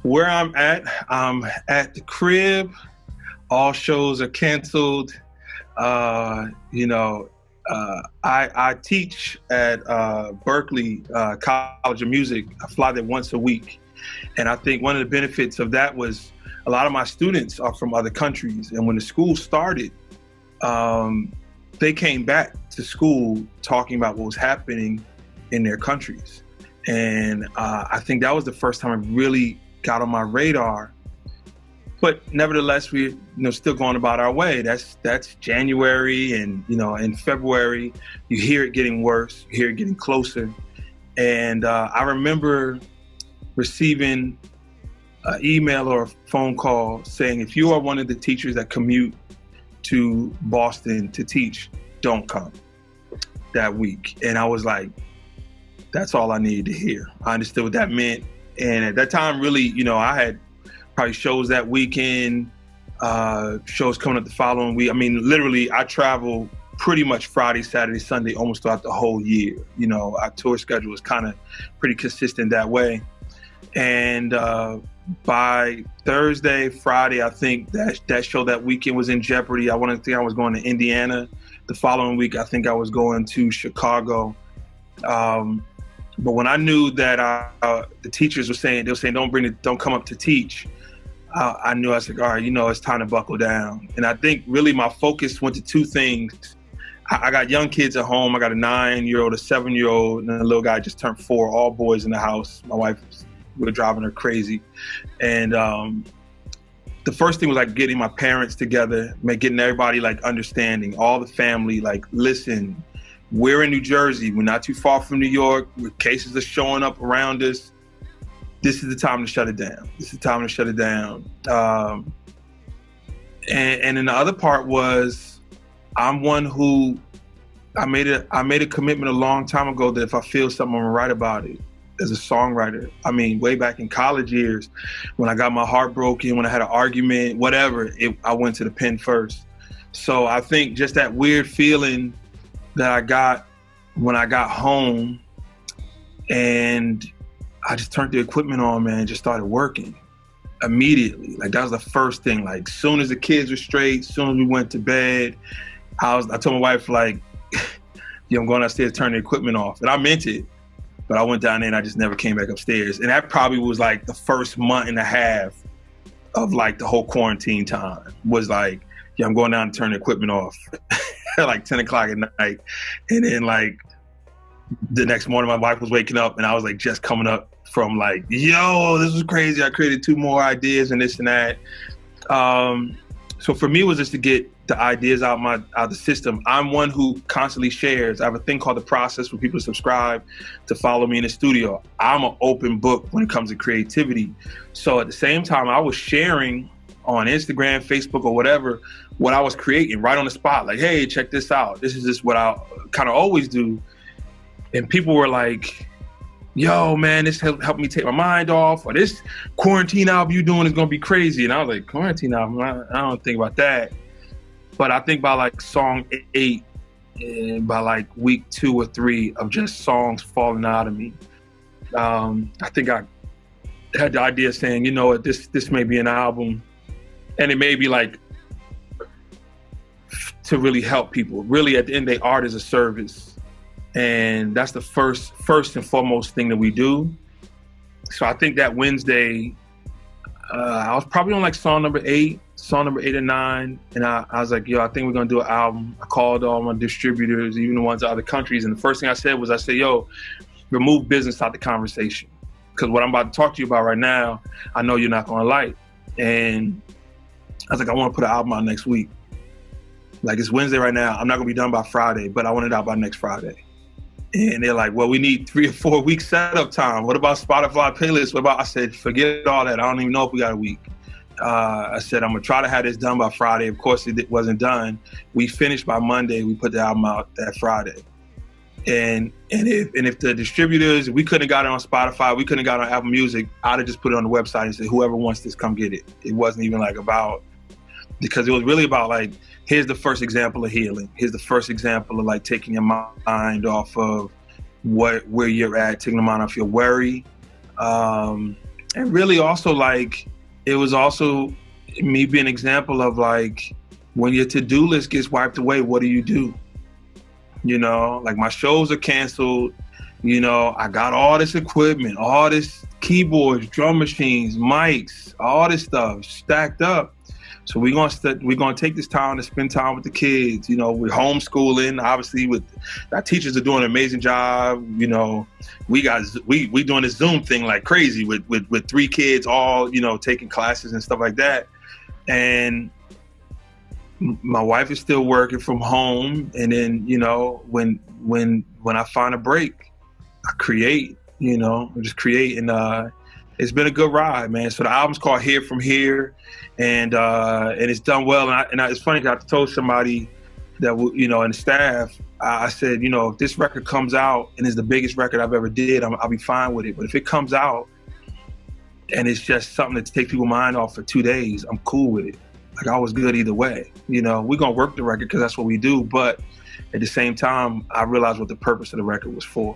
Where I'm at the crib. All shows are canceled. I teach at Berkeley College of Music. I fly there once a week. And I think one of the benefits of that was a lot of my students are from other countries. And when the school started, they came back to school talking about what was happening in their countries. And I think that was the first time it really got on my radar. But nevertheless, we still going about our way. That's January, and in February, you hear it getting worse, you hear it getting closer. And I remember receiving an email or a phone call saying, if you are one of the teachers that commute to Boston to teach, don't come that week. And I was like, that's all I needed to hear. I understood what that meant. And at that time, really, I had probably shows that weekend, shows coming up the following week. I mean, literally, I travel pretty much Friday, Saturday, Sunday, almost throughout the whole year. Our tour schedule was kind of pretty consistent that way. And by Thursday, Friday, I think that show that weekend was in jeopardy. I think I was going to Indiana. The following week, I think I was going to Chicago. But when I knew that the teachers were saying, don't come up to teach, I knew. I was like, all right, it's time to buckle down. And I think really my focus went to two things. I got young kids at home. I got a 9-year-old, a 7-year-old, and a little guy just turned 4, all boys in the house. My wife, we were driving her crazy. And the first thing was like getting my parents together, getting everybody like understanding, all the family, like, listen, we're in New Jersey. We're not too far from New York. Cases are showing up around us. This is the time to shut it down. And then the other part was, I'm one who I made a commitment a long time ago that if I feel something, I'm gonna write about it. As a songwriter, I mean, way back in college years, when I got my heart broken, when I had an argument, whatever, I went to the pen first. So I think just that weird feeling that I got when I got home, and I just turned the equipment on, man, and just started working immediately. Like, that was the first thing. Like, soon as the kids were straight, soon as we went to bed, I told my wife, like, I'm going upstairs to turn the equipment off. And I meant it, but I went down there and I just never came back upstairs. And that probably was like the first month and a half of like the whole quarantine time, was like, I'm going down to turn the equipment off at like 10 o'clock at night. And then like the next morning, my wife was waking up and I was like just coming up from like, yo, this was crazy. I created 2 more ideas and this and that. So for me, it was just to get the ideas out the system. I'm one who constantly shares. I have a thing called The Process for people to subscribe, to follow me in the studio. I'm an open book when it comes to creativity. So at the same time, I was sharing on Instagram, Facebook, or whatever, what I was creating right on the spot. Like, hey, check this out. This is just what I kind of always do. And people were like, yo, man, this helped me take my mind off, or this quarantine album you doing is gonna be crazy. And I was like, quarantine album? I don't think about that. But I think by like song 8, and by like week 2 or 3 of just songs falling out of me, I think I had the idea of saying, you know what, this may be an album, and it may be like to really help people. Really, at the end, they art is a service. And that's the first and foremost thing that we do. So I think that Wednesday, I was probably on like song number 8 or 9. And I was like, yo, I think we're gonna do an album. I called all my distributors, even the ones in other countries. And the first thing I said was, yo, remove business out the conversation. Because what I'm about to talk to you about right now, I know you're not gonna like. And I was like, I wanna put an album out next week. Like, it's Wednesday right now. I'm not gonna be done by Friday, but I want it out by next Friday. And they're like, well, we need 3 or 4 weeks setup time. What about Spotify playlists? What about, I said, forget all that. I don't even know if we got a week. I said, I'm gonna try to have this done by Friday. Of course, it wasn't done. We finished by Monday. We put the album out that Friday. And if the distributors, we couldn't have got it on Spotify, we couldn't have got it on Apple Music, I'd have just put it on the website and said, whoever wants this, come get it. It wasn't even like about, because it was really about like, here's the first example of healing. Here's the first example of like taking your mind off of where you're at, taking your mind off your worry. And really also like, it was also me being an example of like, when your to-do list gets wiped away, what do you do? You know, like my shows are canceled. You know, I got all this equipment, all this keyboards, drum machines, mics, all this stuff stacked up. So we're gonna take this time to spend time with the kids. You know, we're homeschooling. Obviously, with our teachers are doing an amazing job. You know, we doing this Zoom thing like crazy with 3 kids all, you know, taking classes and stuff like that. And my wife is still working from home. And then, you know, when I find a break, I create. You know, I just create, and it's been a good ride, man. So the album's called Here From Here, and it's done well. And it's funny, I told somebody that, you know, and the staff, I said, you know, if this record comes out and is the biggest record I've ever did, I'll be fine with it. But if it comes out and it's just something that takes people's mind off for 2 days, I'm cool with it. Like, I was good either way. You know, we're gonna work the record because that's what we do. But at the same time, I realized what the purpose of the record was for.